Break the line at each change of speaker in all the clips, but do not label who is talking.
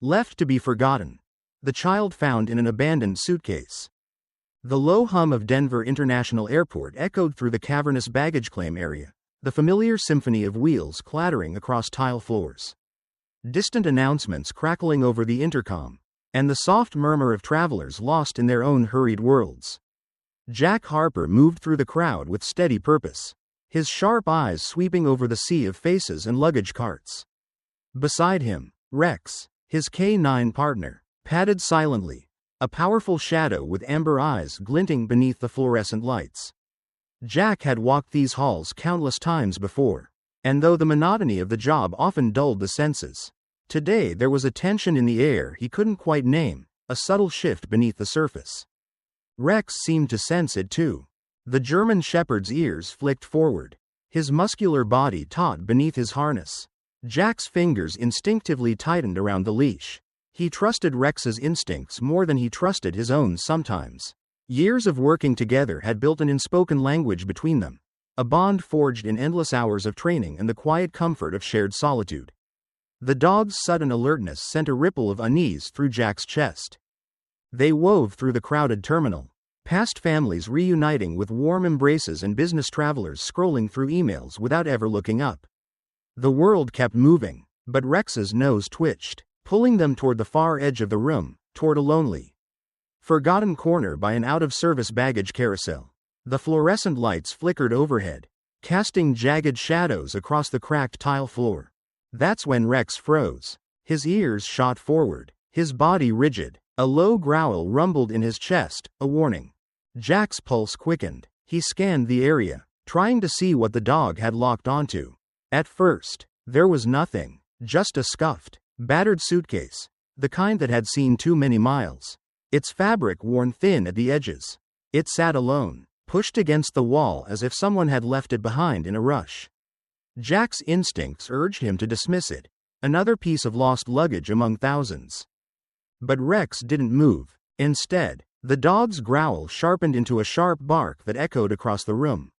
Left to be forgotten. The child found in an abandoned suitcase. The low hum of Denver International Airport echoed through the cavernous baggage claim area, the familiar symphony of wheels clattering across tile floors. Distant announcements crackling over the intercom, and the soft murmur of travelers lost in their own hurried worlds. Jack Harper moved through the crowd with steady purpose, his sharp eyes sweeping over the sea of faces and luggage carts. Beside him, Rex, his K-9 partner, padded silently, a powerful shadow with amber eyes glinting beneath the fluorescent lights. Jack had walked these halls countless times before, and though the monotony of the job often dulled the senses, today there was a tension in the air he couldn't quite name, a subtle shift beneath the surface. Rex seemed to sense it too. The German shepherd's ears flicked forward, his muscular body taut beneath his harness. Jack's fingers instinctively tightened around the leash. He trusted Rex's instincts more than he trusted his own sometimes. Years of working together had built an unspoken language between them, a bond forged in endless hours of training and the quiet comfort of shared solitude. The dog's sudden alertness sent a ripple of unease through Jack's chest. They wove through the crowded terminal, past families reuniting with warm embraces and business travelers scrolling through emails without ever looking up. The world kept moving, but Rex's nose twitched, pulling them toward the far edge of the room, toward a lonely, forgotten corner by an out-of-service baggage carousel. The fluorescent lights flickered overhead, casting jagged shadows across the cracked tile floor. That's when Rex froze. His ears shot forward, his body rigid. A low growl rumbled in his chest, a warning. Jack's pulse quickened. He scanned the area, trying to see what the dog had locked onto. At first, there was nothing, just a scuffed, battered suitcase, the kind that had seen too many miles. Its fabric worn thin at the edges. It sat alone, pushed against the wall as if someone had left it behind in a rush. Jack's instincts urged him to dismiss it, another piece of lost luggage among thousands. But Rex didn't move. Instead, the dog's growl sharpened into a sharp bark that echoed across the room,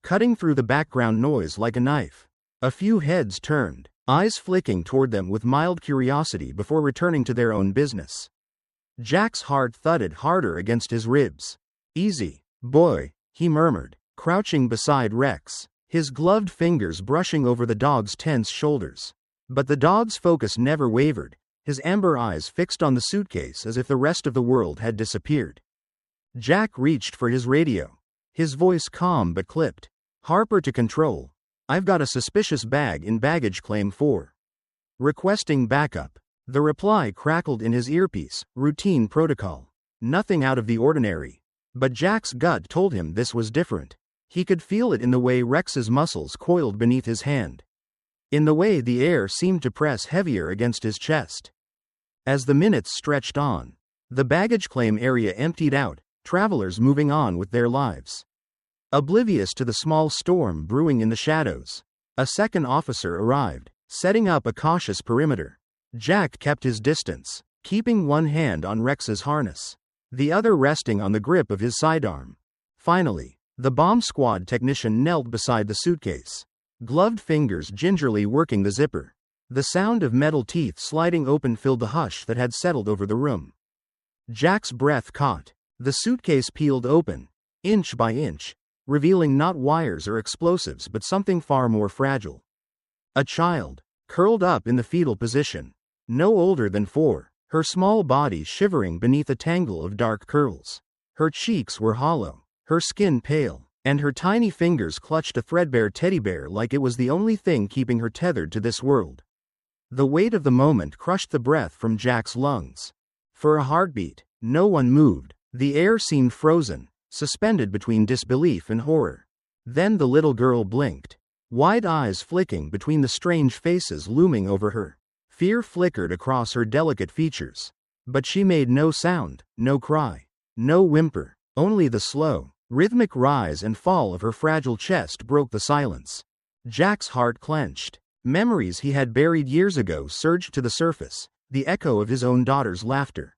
cutting through the background noise like a knife. A few heads turned, eyes flicking toward them with mild curiosity before returning to their own business. Jack's heart thudded harder against his ribs. "Easy, boy," he murmured, crouching beside Rex, his gloved fingers brushing over the dog's tense shoulders. But the dog's focus never wavered, his amber eyes fixed on the suitcase as if the rest of the world had disappeared. Jack reached for his radio, his voice calm but clipped. "Harper to control. I've got a suspicious bag in baggage claim 4. Requesting backup." The reply crackled in his earpiece, routine protocol. Nothing out of the ordinary. But Jack's gut told him this was different. He could feel it in the way Rex's muscles coiled beneath his hand, in the way the air seemed to press heavier against his chest. As the minutes stretched on, the baggage claim area emptied out, travelers moving on with their lives, oblivious to the small storm brewing in the shadows. A second officer arrived, setting up a cautious perimeter. Jack kept his distance, keeping one hand on Rex's harness, the other resting on the grip of his sidearm. Finally, the bomb squad technician knelt beside the suitcase, gloved fingers gingerly working the zipper. The sound of metal teeth sliding open filled the hush that had settled over the room. Jack's breath caught. The suitcase peeled open, inch by inch, revealing not wires or explosives but something far more fragile. A child, curled up in the fetal position, no older than 4, her small body shivering beneath a tangle of dark curls. Her cheeks were hollow, her skin pale, and her tiny fingers clutched a threadbare teddy bear like it was the only thing keeping her tethered to this world. The weight of the moment crushed the breath from Jack's lungs. For a heartbeat, no one moved. The air seemed frozen, suspended between disbelief and horror. Then the little girl blinked, wide eyes flicking between the strange faces looming over her. Fear flickered across her delicate features. But she made no sound, no cry, no whimper. Only the slow, rhythmic rise and fall of her fragile chest broke the silence. Jack's heart clenched. Memories he had buried years ago surged to the surface, the echo of his own daughter's laughter,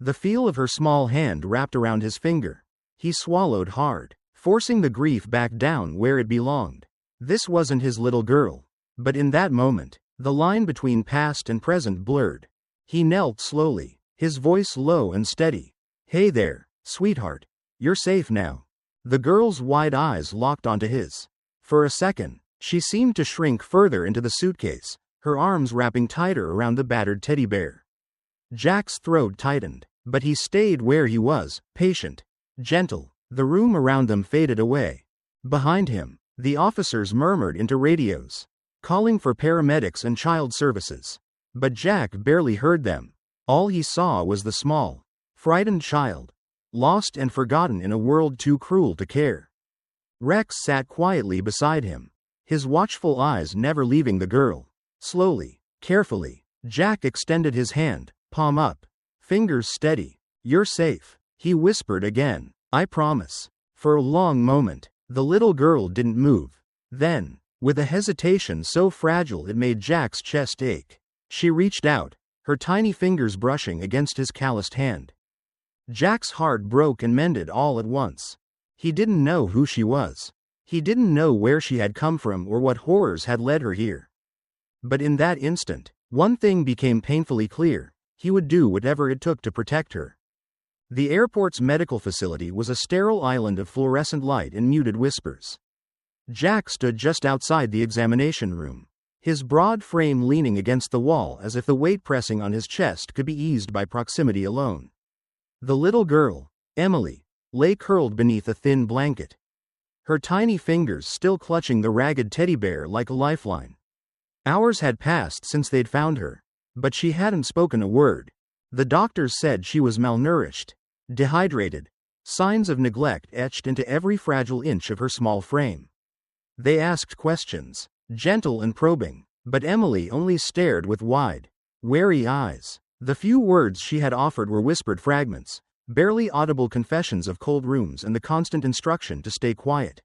the feel of her small hand wrapped around his finger. He swallowed hard, forcing the grief back down where it belonged. This wasn't his little girl. But in that moment, the line between past and present blurred. He knelt slowly, his voice low and steady. "Hey there, sweetheart. You're safe now." The girl's wide eyes locked onto his. For a second, she seemed to shrink further into the suitcase, her arms wrapping tighter around the battered teddy bear. Jack's throat tightened, but he stayed where he was, patient, gentle. The room around them faded away. Behind him, the officers murmured into radios, calling for paramedics and child services. But Jack barely heard them. All he saw was the small, frightened child, lost and forgotten in a world too cruel to care. Rex sat quietly beside him, his watchful eyes never leaving the girl. Slowly, carefully, Jack extended his hand, palm up, fingers steady. "You're safe," he whispered again. "I promise." For a long moment, the little girl didn't move. Then, with a hesitation so fragile it made Jack's chest ache, she reached out, her tiny fingers brushing against his calloused hand. Jack's heart broke and mended all at once. He didn't know who she was. He didn't know where she had come from or what horrors had led her here. But in that instant, one thing became painfully clear: he would do whatever it took to protect her. The airport's medical facility was a sterile island of fluorescent light and muted whispers. Jack stood just outside the examination room, his broad frame leaning against the wall as if the weight pressing on his chest could be eased by proximity alone. The little girl, Emily, lay curled beneath a thin blanket, her tiny fingers still clutching the ragged teddy bear like a lifeline. Hours had passed since they'd found her, but she hadn't spoken a word. The doctors said she was malnourished, dehydrated, signs of neglect etched into every fragile inch of her small frame. They asked questions, gentle and probing, but Emily only stared with wide, wary eyes. The few words she had offered were whispered fragments, barely audible confessions of cold rooms and the constant instruction to stay quiet.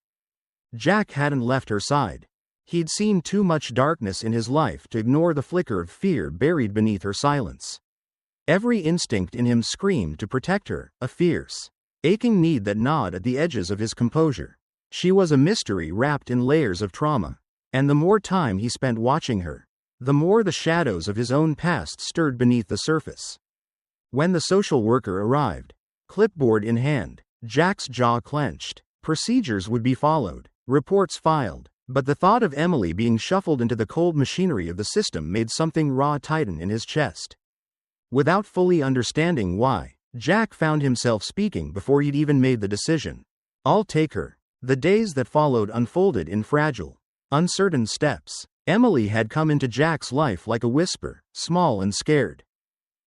Jack hadn't left her side. He'd seen too much darkness in his life to ignore the flicker of fear buried beneath her silence. Every instinct in him screamed to protect her, a fierce, aching need that gnawed at the edges of his composure. She was a mystery wrapped in layers of trauma, and the more time he spent watching her, the more the shadows of his own past stirred beneath the surface. When the social worker arrived, clipboard in hand, Jack's jaw clenched. Procedures would be followed, reports filed, but the thought of Emily being shuffled into the cold machinery of the system made something raw tighten in his chest. Without fully understanding why, Jack found himself speaking before he'd even made the decision. "I'll take her." The days that followed unfolded in fragile, uncertain steps. Emily had come into Jack's life like a whisper, small and scared,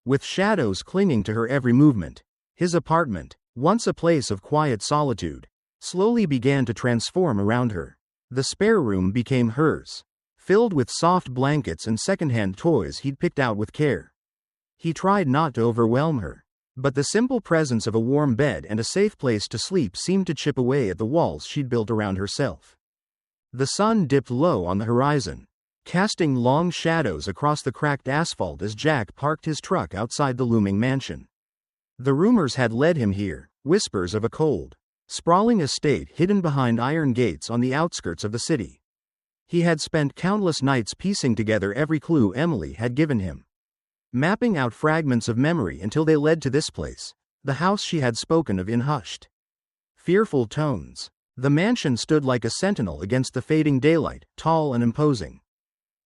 with shadows clinging to her every movement. His apartment, once a place of quiet solitude, slowly began to transform around her. The spare room became hers, filled with soft blankets and secondhand toys he'd picked out with care. He tried not to overwhelm her, but the simple presence of a warm bed and a safe place to sleep seemed to chip away at the walls she'd built around herself. The sun dipped low on the horizon, casting long shadows across the cracked asphalt as Jack parked his truck outside the looming mansion. The rumors had led him here, whispers of a cold, sprawling estate hidden behind iron gates on the outskirts of the city. He had spent countless nights piecing together every clue Emily had given him, mapping out fragments of memory until they led to this place, the house she had spoken of in hushed, fearful tones. The mansion stood like a sentinel against the fading daylight, tall and imposing.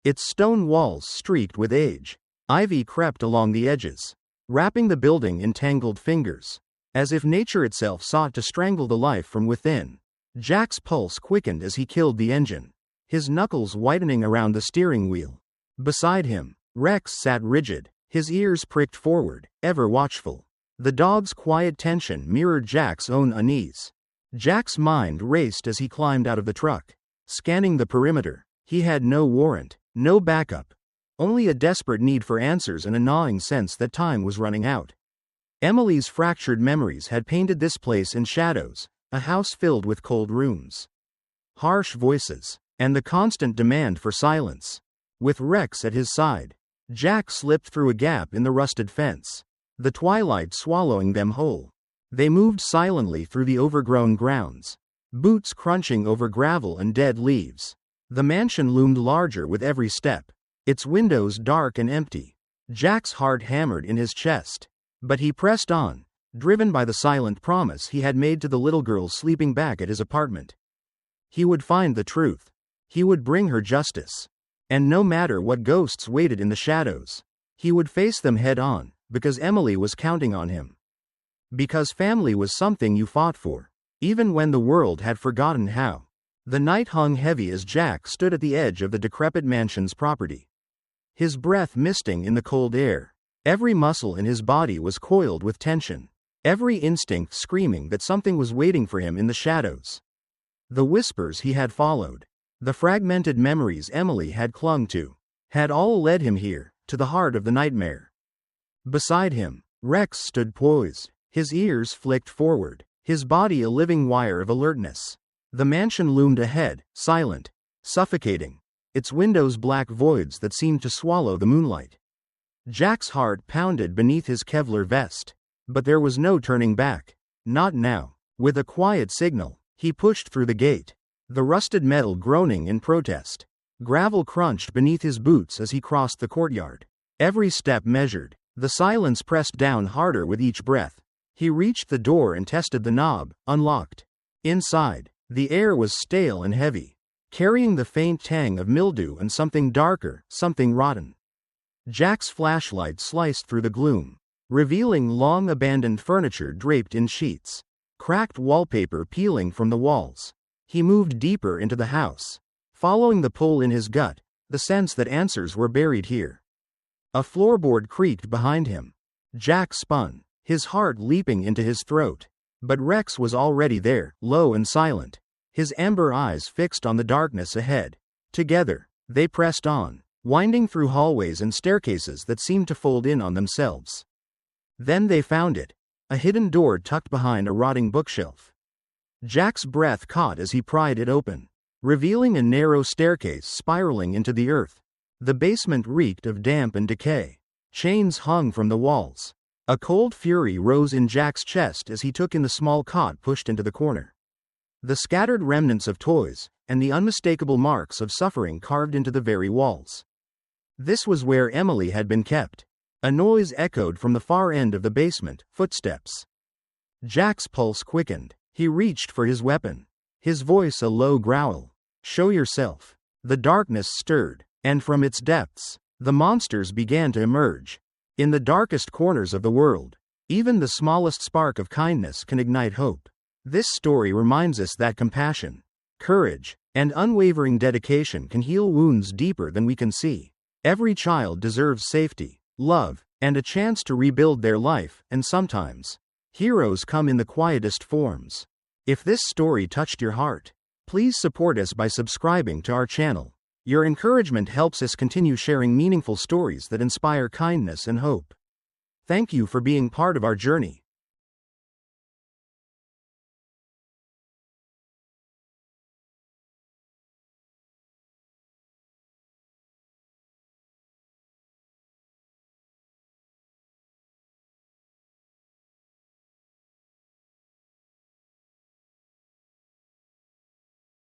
Its stone walls streaked with age. Ivy crept along the edges, wrapping the building in tangled fingers, as if nature itself sought to strangle the life from within. Jack's pulse quickened as he killed the engine, his knuckles whitening around the steering wheel. Beside him, Rex sat rigid, his ears pricked forward, ever watchful. The dog's quiet tension mirrored Jack's own unease. Jack's mind raced as he climbed out of the truck, scanning the perimeter. He had no warrant, no backup, only a desperate need for answers and a gnawing sense that time was running out. Emily's fractured memories had painted this place in shadows, a house filled with cold rooms, harsh voices, and the constant demand for silence. With Rex at his side, Jack slipped through a gap in the rusted fence, the twilight swallowing them whole. They moved silently through the overgrown grounds, boots crunching over gravel and dead leaves. The mansion loomed larger with every step, its windows dark and empty. Jack's heart hammered in his chest. But he pressed on, driven by the silent promise he had made to the little girl sleeping back at his apartment. He would find the truth. He would bring her justice. And no matter what ghosts waited in the shadows, he would face them head on, because Emily was counting on him. Because family was something you fought for, even when the world had forgotten how. The night hung heavy as Jack stood at the edge of the decrepit mansion's property. His breath misting in the cold air. Every muscle in his body was coiled with tension. Every instinct screaming that something was waiting for him in the shadows. The whispers he had followed, the fragmented memories Emily had clung to, had all led him here, to the heart of the nightmare. Beside him, Rex stood poised, his ears flicked forward, his body a living wire of alertness. The mansion loomed ahead, silent, suffocating, its windows black voids that seemed to swallow the moonlight. Jack's heart pounded beneath his Kevlar vest. But there was no turning back. Not now. With a quiet signal, he pushed through the gate, the rusted metal groaning in protest. Gravel crunched beneath his boots as he crossed the courtyard. Every step measured, the silence pressed down harder with each breath. He reached the door and tested the knob, unlocked. Inside, the air was stale and heavy, carrying the faint tang of mildew and something darker, something rotten. Jack's flashlight sliced through the gloom, revealing long-abandoned furniture draped in sheets, cracked wallpaper peeling from the walls. He moved deeper into the house, following the pull in his gut, the sense that answers were buried here. A floorboard creaked behind him. Jack spun, his heart leaping into his throat. But Rex was already there, low and silent, his amber eyes fixed on the darkness ahead. Together, they pressed on, winding through hallways and staircases that seemed to fold in on themselves. Then they found it, a hidden door tucked behind a rotting bookshelf. Jack's breath caught as he pried it open, revealing a narrow staircase spiraling into the earth. The basement reeked of damp and decay. Chains hung from the walls. A cold fury rose in Jack's chest as he took in the small cot pushed into the corner. The scattered remnants of toys, and the unmistakable marks of suffering carved into the very walls. This was where Emily had been kept. A noise echoed from the far end of the basement, footsteps. Jack's pulse quickened. He reached for his weapon, his voice a low growl. "Show yourself." The darkness stirred, and from its depths, the monsters began to emerge. In the darkest corners of the world, even the smallest spark of kindness can ignite hope. This story reminds us that compassion, courage, and unwavering dedication can heal wounds deeper than we can see. Every child deserves safety, love, and a chance to rebuild their life, and sometimes, heroes come in the quietest forms. If this story touched your heart, please support us by subscribing to our channel. Your encouragement helps us continue sharing meaningful stories that inspire kindness and hope. Thank you for being part of our journey.